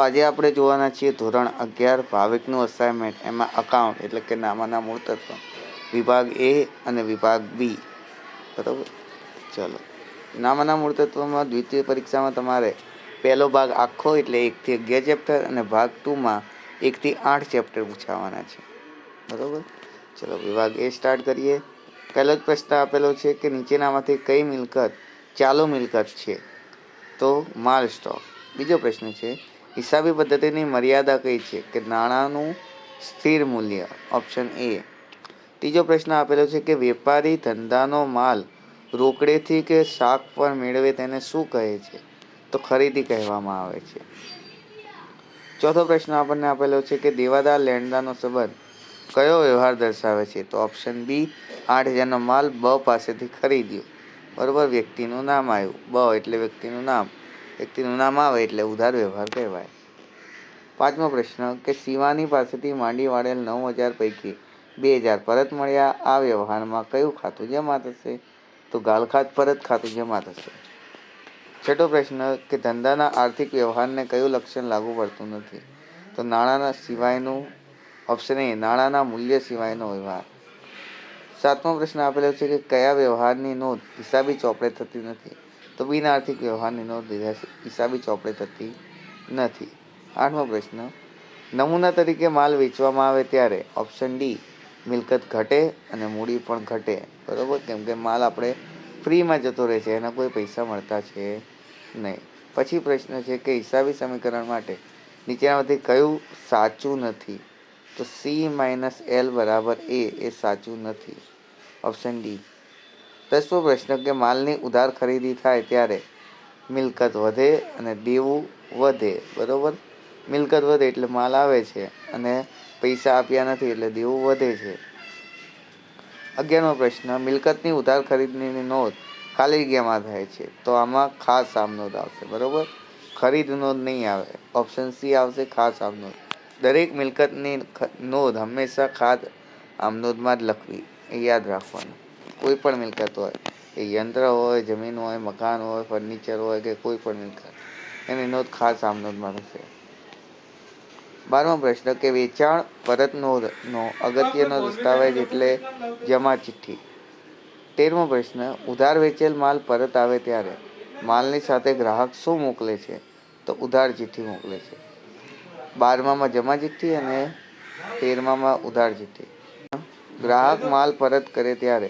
આજે આપણે જોવાના છીએ ધોરણ 11 ભાવિકનું અસાઇનમેન્ટ, એમાં અકાઉન્ટ એટલે કે નામાના મૂળ તત્વ, વિભાગ એ અને વિભાગ બી. બરાબર. ચલો, નામાના મૂળ તત્વમાં દ્વિતીય પરીક્ષામાં તમારે પહેલો ભાગ આખો એટલે 1 થી 11 ચેપ્ટર અને ભાગ 2માં 1 થી 8 ચેપ્ટર પૂછાવાના છે. બરાબર. ચલો વિભાગ એ સ્ટાર્ટ કરીએ. પહેલો જ પ્રશ્ન આપેલો છે કે નીચેનામાંથી કઈ મિલકત ચાલુ મિલકત છે? તો માલ સ્ટોક. બીજો પ્રશ્ન છે હિસાબી પદ્ધતિની મર્યાદા કઈ છે? કે નાણાંનું સ્થિર મૂલ્ય, ઓપ્શન એ. ત્રીજો પ્રશ્ન આપેલો છે કે વેપારી ધંધાનો માલ રોકડેથી કે શાક પર મેળવે તેને શું કહે છે? તો ખરીદી કહેવામાં આવે છે. ચોથો પ્રશ્ન આપણને આપેલો છે કે દેવાદાર લેણદારનો સંબંધ કયો વ્યવહાર દર્શાવે છે? તો ઓપ્શન બી, 8,000નો માલ બ પાસેથી ખરીદ્યો. બરોબર, વ્યક્તિનું નામ આવ્યું. બ એટલે વ્યક્તિનું નામ. વ્યક્તિનું નામ આવે એટલે ઉધાર વ્યવહાર કહેવાય. પાંચમો પ્રશ્ન કે શિવાની પાસેથી માંડી વાળેલ 9,000 પૈકી 2,000 પરત મળ્યા. આ વ્યવહારમાં કયું ખાતું જમા થશે? તો ગાલખાત પરત ખાતું જમા થશે. છઠ્ઠો પ્રશ્ન કે ધંધાના આર્થિક વ્યવહારને કયું લક્ષણ લાગુ પડતું નથી? તો નાણાંના સિવાયનું, ઓપ્શન એ, નાણાંના મૂલ્ય સિવાયનો વ્યવહાર. સાતમો પ્રશ્ન આપેલો છે કે કયા વ્યવહારની નોંધ હિસાબી ચોપડે થતી નથી? તો બિન આર્થિક વ્યવહારની નોંધ હિસાબી ચોપડે થતી નથી. આઠમો પ્રશ્ન નમૂના તરીકે માલ વેચવામાં આવે ત્યારે, ઓપ્શન ડી, મિલકત ઘટે અને મૂડી પણ ઘટે. બરોબર, કેમ કે માલ આપણે ફ્રીમાં જતો રહે છે, એના કોઈ પૈસા મળતા છે નહીં. પછી પ્રશ્ન છે કે હિસાબી સમીકરણ માટે નીચેનામાંથી કયું સાચું નથી? તો C-L બરાબર A એ સાચું નથી. Option D. 10મો પ્રશ્ન કે માલની ઉધાર ખરીદી થાય ત્યારે મિલકત વધે અને દેવું વધે. બરોબર, મિલકત વધે એટલે માલ આવે છે અને પૈસા આપ્યા નથી એટલે દેવું વધે છે. 11મો પ્રશ્ન મિલકતની ઉધાર ખરીદની નોંધ ખાલી જગ્યામાં થાય છે, તો આમાં ખાસ આમનોંધ આવશે. બરોબર, ખરીદ નોંધ નહીં આવે. ઓપ્શન સી આવશે, ખાસ આમનોંધ. દરેક મિલકતની નોંધ હંમેશા ખાસ આમનોંધમાં જ લખવી, એ યાદ રાખવાનું. કોઈ પણ મિલકત હોય, એ યંત્ર હોય, જમીન હોય, મકાન હોય, ફર્નિચર હોય કે કોઈ પણ મિલકત, એની નોંધ ખાસ આમનોંધમાં થશે. 12મો પ્રશ્ન કે વેચાણ પરત નોંધનો અગત્યનો દસ્તાવેજ એટલે જમા ચિઠ્ઠી. 13મો પ્રશ્ન ઉધાર વેચેલ માલ પરત આવે ત્યારે માલની સાથે ગ્રાહક શું મોકલે છે? તો ઉધાર ચિઠ્ઠી મોકલે છે. 12મામાં જમા ચિઠ્ઠી અને 13મામાં ઉધાર ચિઠ્ઠી. ગ્રાહક માલ પરત કરે ત્યારે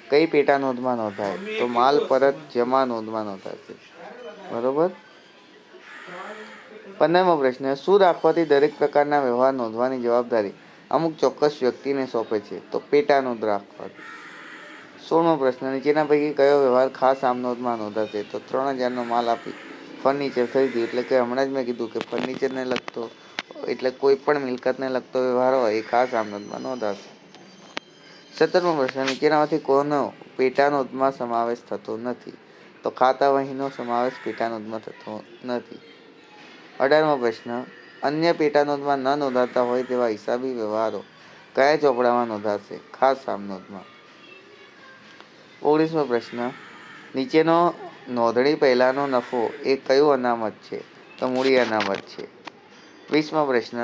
કઈ પેટા નોંધમાં નોંધાય? તો માલ પરત જમા નોંધમાં નોંધાશે. બરોબર. 15મો પ્રશ્ન શું રાખવાથી દરેક પ્રકારના વ્યવહાર નોંધવાની જવાબદારી અમુક ચોક્કસ વ્યક્તિને સોંપે છે? તો પેટા નોંધ રાખવાથી. 16મો પ્રશ્ન નીચેના પૈકી કયો વ્યવહાર ખાસ આમનોંધમાં નોંધાશે? તો 3,000નો માલ આપી ફર્નિચર ખરીદ્યું, એટલે કે હમણાં જ મેં કીધું કે ફર્નિચરને લગતો એટલે કોઈ પણ મિલકતને લગતો વ્યવહાર હોય એ ખાસ આમનોંધમાં નોંધાશે. 17મો પ્રશ્ન નીચેનામાંથી કોનો પેટા નોંધમાં સમાવેશ થતો નથી? તો ખાતા વહીનો સમાવેશ પેટા નોંધમાં થતો નથી. 18મો પ્રશ્ન અન્ય પેટા નોંધમાં ન નોંધાતા હોય તેવા હિસાબી વ્યવહારો કયા ચોપડામાં નોંધાશે? ખાસ આમનોંધમાં. 19મો પ્રશ્ન નીચેનો નોંધણી પહેલાનો નફો એ કયું અનામત છે? તો મૂડી અનામત છે. 20મો પ્રશ્ન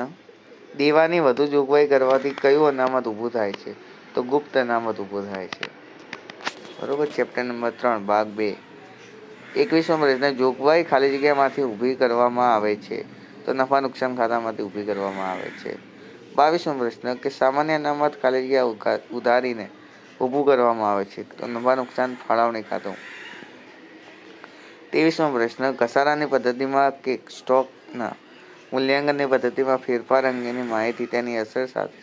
દેવાની વધુ જોગવાઈ કરવાથી કયું અનામત ઊભું થાય છે? તો ગુપ્ત અનામત ઊભું થાય છે. બરોબર, ચેપ્ટર નંબર 3 ભાગ 2. 21મો પ્રશ્ન જોગવાઈ ખાલી જગ્યામાંથી ઊભી કરવામાં આવે છે, તો નફા નુકસાન ખાતામાંથી ઊભી કરવામાં આવે છે. 22મો પ્રશ્ન કે સામાન્ય અનામત ખાલી જગ્યા ઉધારીને ઊભું કરવામાં આવે છે, તો નફા નુકસાન ફાળવણી ખાતું. 23મો પ્રશ્ન ઘસારાની પદ્ધતિમાં કે સ્ટોકના મૂલ્યાંકનની પદ્ધતિમાં ફેરફાર અંગેની માહિતી તેની અસર સાથે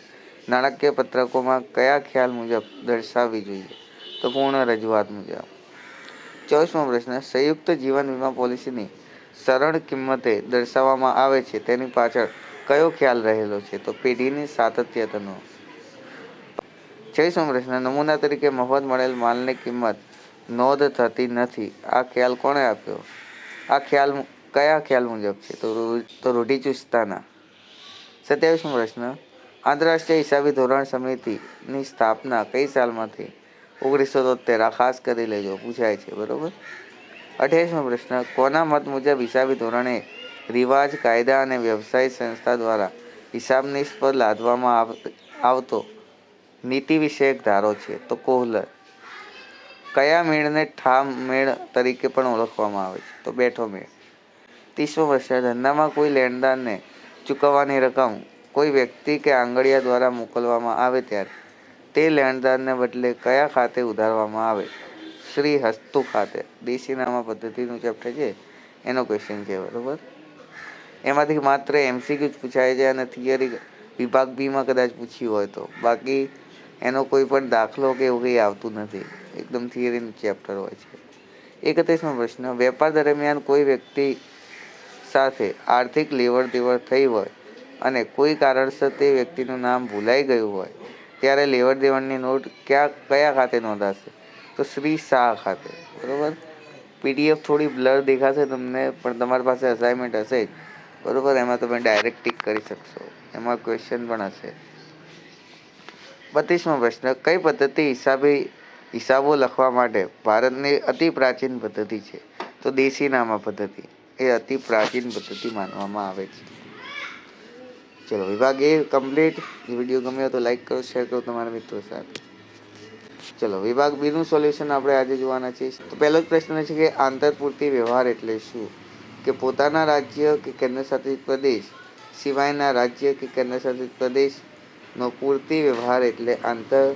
નાણાકીય પત્રકોમાં કયા ખ્યાલ મુજબ દર્શાવવી જોઈએ? તો પૂર્ણ રજૂઆત મુજબ. 24મો પ્રશ્ન સંયુક્ત જીવન વીમા પોલિસીની સરળ કિંમતે દર્શાવવામાં આવે છે, તેની પાછળ કયો ખ્યાલ રહેલો છે? તો પેઢીની સાતત્યતાનો. 26મો પ્રશ્ન નમૂના તરીકે મફત મળેલ માલની કિંમત નોંધ થતી નથી, આ ખ્યાલ કોણે આપ્યો? આ ખ્યાલ કયા ખ્યાલ મુજબ છે? તો રૂઢિચુસ્તતાના. 27મો પ્રશ્ન આંતરરાષ્ટ્રીય હિસાબી ધોરણ સમિતિની સ્થાપના કઈ સાલમાંથી? 1973. આ ખાસ કરી લેજો, પૂછાય છે. બરોબર. 28મો પ્રશ્ન કોના મત મુજબ હિસાબી ધોરણ એ રિવાજ, કાયદા અને વ્યવસાય સંસ્થા દ્વારા હિસાબનીસ પર લાદવામાં આવતો નીતિ વિષયક ધારો છે? તો કોહલર. કયા મેળને ઠામ મેળ તરીકે પણ ઓળખવામાં આવે છે? તો બેઠો મેળ. 30મો પ્રશ્ન. ધંધામાં કોઈ લેણદારને ચૂકવવાની રકમ કોઈ વ્યક્તિ કે આંગડિયા દ્વારા મોકલવામાં આવે ત્યારે તે લેણદારને બદલે કયા ખાતે ઉધારવામાં આવે? શ્રી હસ્તુ ખાતે. દેશી નામા પદ્ધતિનું ચેપ્ટર છે એનો ક્વેશ્ચન છે, બરોબર. એમાંથી માત્ર MCQ જ પૂછાય છે અને થિયરી વિભાગ બીમાં કદાચ પૂછ્યું હોય તો, બાકી એનો કોઈ પણ દાખલો કે એવું કંઈ આવતું નથી, એકદમ થિયરીનું ચેપ્ટર હોય છે. 31મો પ્રશ્ન. વેપાર દરમિયાન કોઈ વ્યક્તિ સાથે આર્થિક લેવડ દેવડ થઈ હોય અને કોઈ કારણસર તે વ્યક્તિનું નામ ભૂલાઈ ગયું હોય ત્યારે લેવડ દેવડની નોટ કયા ખાતે નોંધાશે? તો શ્રી શાહ ખાતે, બરોબર. PDF થોડી બ્લર દેખાશે તમને, પણ તમારી પાસે અસાઇનમેન્ટ હશે જ, બરોબર. એમાં તમે ડાયરેક્ટ ટીક કરી શકશો, એમાં ક્વેશ્ચન પણ હશે. 32મો પ્રશ્ન. કઈ પદ્ધતિ હિસાબો લખવા માટે ભારતની અતિ પ્રાચીન પદ્ધતિ છે? તો દેશી નામા પદ્ધતિ એ અતિ પ્રાચીન પદ્ધતિ માનવામાં આવે છે. ચલો, વિભાગ એ કમ્પ્લીટ. વિડીયો ગમ્યો તો લાઈક કરો, શેર કરો તમારા મિત્રો સાથે. ચલો, વિભાગ બી નું સોલ્યુશન આપણે આજે જોવાના છે. તો પહેલો જ પ્રશ્ન છે કે આંતરપૂર્તિ વ્યવહાર એટલે શું? કે પોતાના રાજ્ય કે કેન્દ્રશાસિત પ્રદેશ સિવાયના રાજ્ય કે કેન્દ્રશાસિત પ્રદેશનો પૂર્તિ વ્યવહાર એટલે આંતર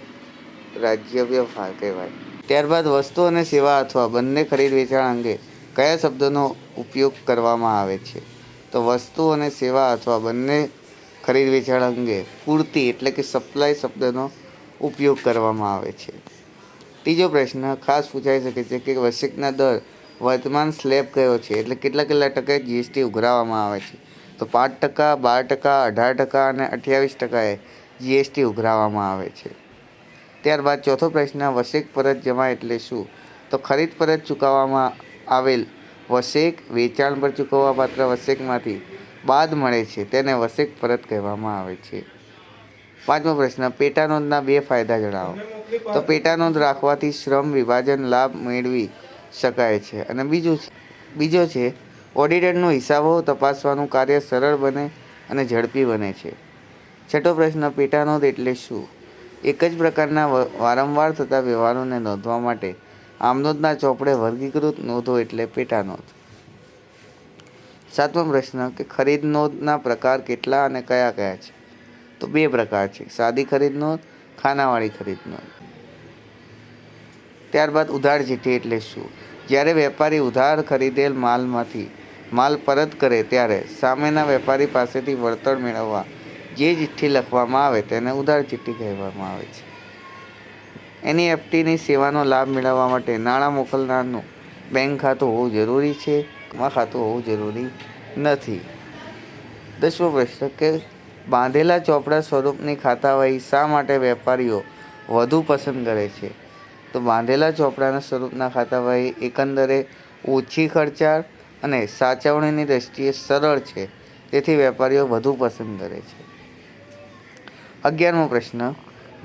રાજ્ય વ્યવહાર કહેવાય. ત્યારબાદ વસ્તુ અને સેવા અથવા બંને ખરીદ વેચાણ અંગે કયા શબ્દનો ઉપયોગ કરવામાં આવે છે? તો વસ્તુ અને સેવા અથવા બંને ખરીદ વેચાણ અંગે પૂર્તિ એટલે કે સપ્લાય શબ્દનો ઉપયોગ કરવામાં આવે છે. ત્રીજો પ્રશ્ન ખાસ પૂછાઈ શકે છે કે વસેકના દર વર્તમાન સ્લેબ કયો છે? એટલે કેટલા ટકા GST ઉઘરાવવામાં આવે છે? તો 5%, 12%, 18% અને 28% GST ઉઘરાવવામાં આવે છે. ત્યારબાદ ચોથો પ્રશ્ન વસેક પરત જમા એટલે શું? તો ખરીદ પરત ચૂકવવામાં આવેલ વસેક વેચાણ પર ચૂકવવાપાત્ર વસેકમાંથી બાદ મળે છે તેને વસેક પરત કહેવામાં આવે છે. પાંચમો પ્રશ્ન પેટાનોંધના 2 ફાયદા જણાવો. તો પેટાનોંધ રાખવાથી શ્રમ વિભાજન લાભ મેળવી શકાય છે અને બીજો છે ઓડિટરનું હિસાબો તપાસવાનું કાર્ય સરળ બને અને ઝડપી બને છે. છઠ્ઠો પ્રશ્ન પેટાનોંધ એટલે શું? એક જ પ્રકારના વારંવાર થતા વ્યવહારોને નોંધવા માટે આમનોંધના ચોપડે વર્ગીકૃત નોંધો એટલે પેટાનોંધ. સાતમો પ્રશ્ન કે ખરીદ નોંધના પ્રકાર કેટલા અને કયા છે? તો 2 પ્રકાર છે, સાદી ખરીદ નોંધ, ખાનાવાળી ખરીદ નોંધ. ત્યારબાદ ઉધાર ચિઠ્ઠી એટલે શું? જ્યારે વેપારી ઉધાર ખરીદેલ માલમાંથી માલ પરત કરે ત્યારે સામેના વેપારી પાસેથી વળતર મેળવવા જે ચિઠ્ઠી લખવામાં આવે તેને ઉધાર ચિઠ્ઠી કહેવામાં આવે છે. NEFTની સેવાનો લાભ મેળવવા માટે નાણાં મોકલનારનું બેંક ખાતું હોવું જરૂરી છે? ખાતું હોવું જરૂરી નથી. 10મો પ્રશ્ન કે બાંધેલા ચોપડા સ્વરૂપની ખાતાવહી શા માટે વેપારીઓ વધુ પસંદ કરે છે? તો બાંધેલા ચોપડાના સ્વરૂપના ખાતાવહી એકંદરે ઓછી ખર્ચાળ અને સાચવણીની દ્રષ્ટિએ સરળ છે, તેથી વેપારીઓ વધુ પસંદ કરે છે. 11મો પ્રશ્ન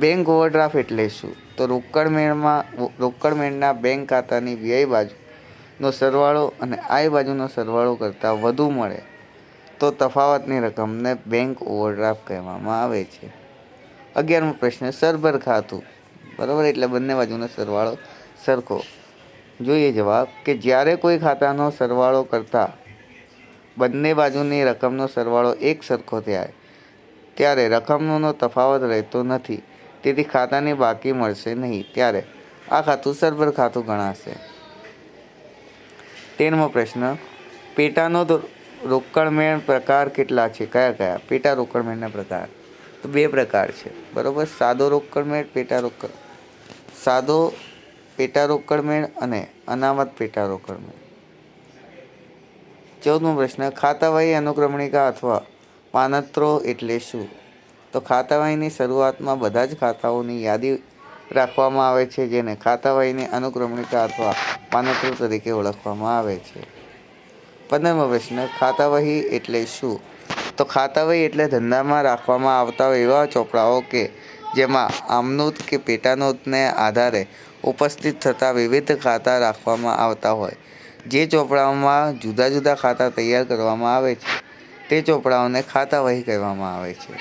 બેંક ઓવરડ્રાફ્ટ એટલે શું? તો રોકડ મેળના બેંક ખાતાની વ્યય બાજુનો સરવાળો અને આય બાજુનો સરવાળો કરતાં વધુ મળે તો તફાવતની રકમને બેંક ઓવરડ્રાફ્ટ કહેવામાં આવે છે. 11મો પ્રશ્ન સરભર ખાતું, બરાબર, એટલે બંને બાજુનો સરવાળો સરખો. જોઈએ જવાબ કે જ્યારે કોઈ ખાતાનો સરવાળો કરતાં બંને બાજુની રકમનો સરવાળો એક સરખો થાય ત્યારે રકમનો તફાવત રહેતો નથી, તેથી ખાતાની બાકી મળશે નહીં, ત્યારે આ ખાતું સરભર ખાતું ગણાશે. 13મો પ્રશ્ન પેટાનોંધ રોકડમેળ પ્રકાર કેટલા છે? કયા? પેટા રોકડમેળના પ્રકાર તો 2 પ્રકાર છે, બરોબર. સાદો પેટા રોકડમેળ અને અનામત પેટા રોકડમેળ. 14મો પ્રશ્ન ખાતાવહી અનુક્રમણિકા અથવા પાનત્રો એટલે શું? તો ખાતાવહીની શરૂઆતમાં બધા જ ખાતાઓની યાદી રાખવામાં આવે છે, જેને ખાતાવહીની અનુક્રમણિકા અથવા પાનત્રો તરીકે ઓળખવામાં આવે છે. 15મો પ્રશ્ન ખાતાવહી એટલે શું? તો ખાતાવહી એટલે ધંધામાં રાખવામાં આવતા એવા ચોપડાઓ કે જેમાં આમનોંધ કે પેટાનોંધને આધારે ઉપસ્થિત થતા વિવિધ ખાતા રાખવામાં આવતા હોય જે ચોપડાઓમાં જુદા જુદા ખાતા તૈયાર કરવામાં આવે છે તે ચોપડાઓને ખાતાવહી કહેવામાં આવે છે.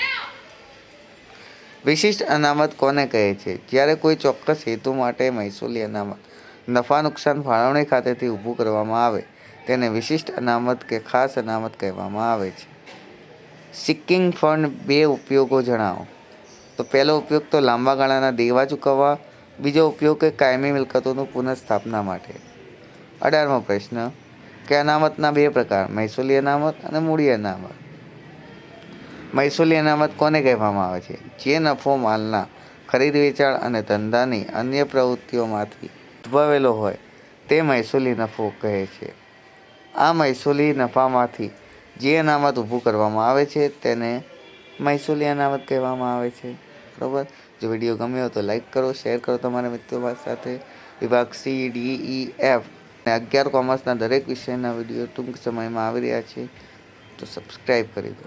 વિશિષ્ટ અનામત કોને કહે છે? જ્યારે કોઈ ચોક્કસ હેતુ માટે મહેસૂલી અનામત નફા નુકસાન ફાળવણી ખાતેથી ઊભું કરવામાં આવે તેને વિશિષ્ટ અનામત કે ખાસ અનામત કહેવામાં આવે છે. સિંકિંગ ફંડ 2 ઉપયોગો જણાવો. તો પહેલો ઉપયોગ તો લાંબા ગાળાના દેવા ચૂકવવા, બીજો ઉપયોગ કે કાયમી મિલકતોનું પુનઃસ્થાપના માટે. 18મો પ્રશ્ન કે અનામતના 2 પ્રકાર મહેસૂલી અનામત અને મૂડી અનામત. મહેસૂલી અનામત કોને કહેવામાં આવે છે? જે નફો માલના ખરીદ વેચાણ અને ધંધાની અન્ય પ્રવૃત્તિઓમાંથી ઉદ્ભવેલો હોય તે મહેસૂલી નફો કહે છે. આ મહેસૂલી નફામાંથી જે અનામત ઊભું કરવામાં આવે છે તેને મહેસૂલી અનામત કહેવામાં આવે છે. બરાબર. જો વિડીયો ગમ્યો હોય તો લાઈક કરો, શેર કરો તમારા મિત્રો સાથે. વિભાગ C, D, E, F અને 11 કોમર્સના દરેક વિષયના વિડીયો ટૂંક સમયમાં આવી રહ્યા છે, તો સબસ્ક્રાઈબ કરી દો.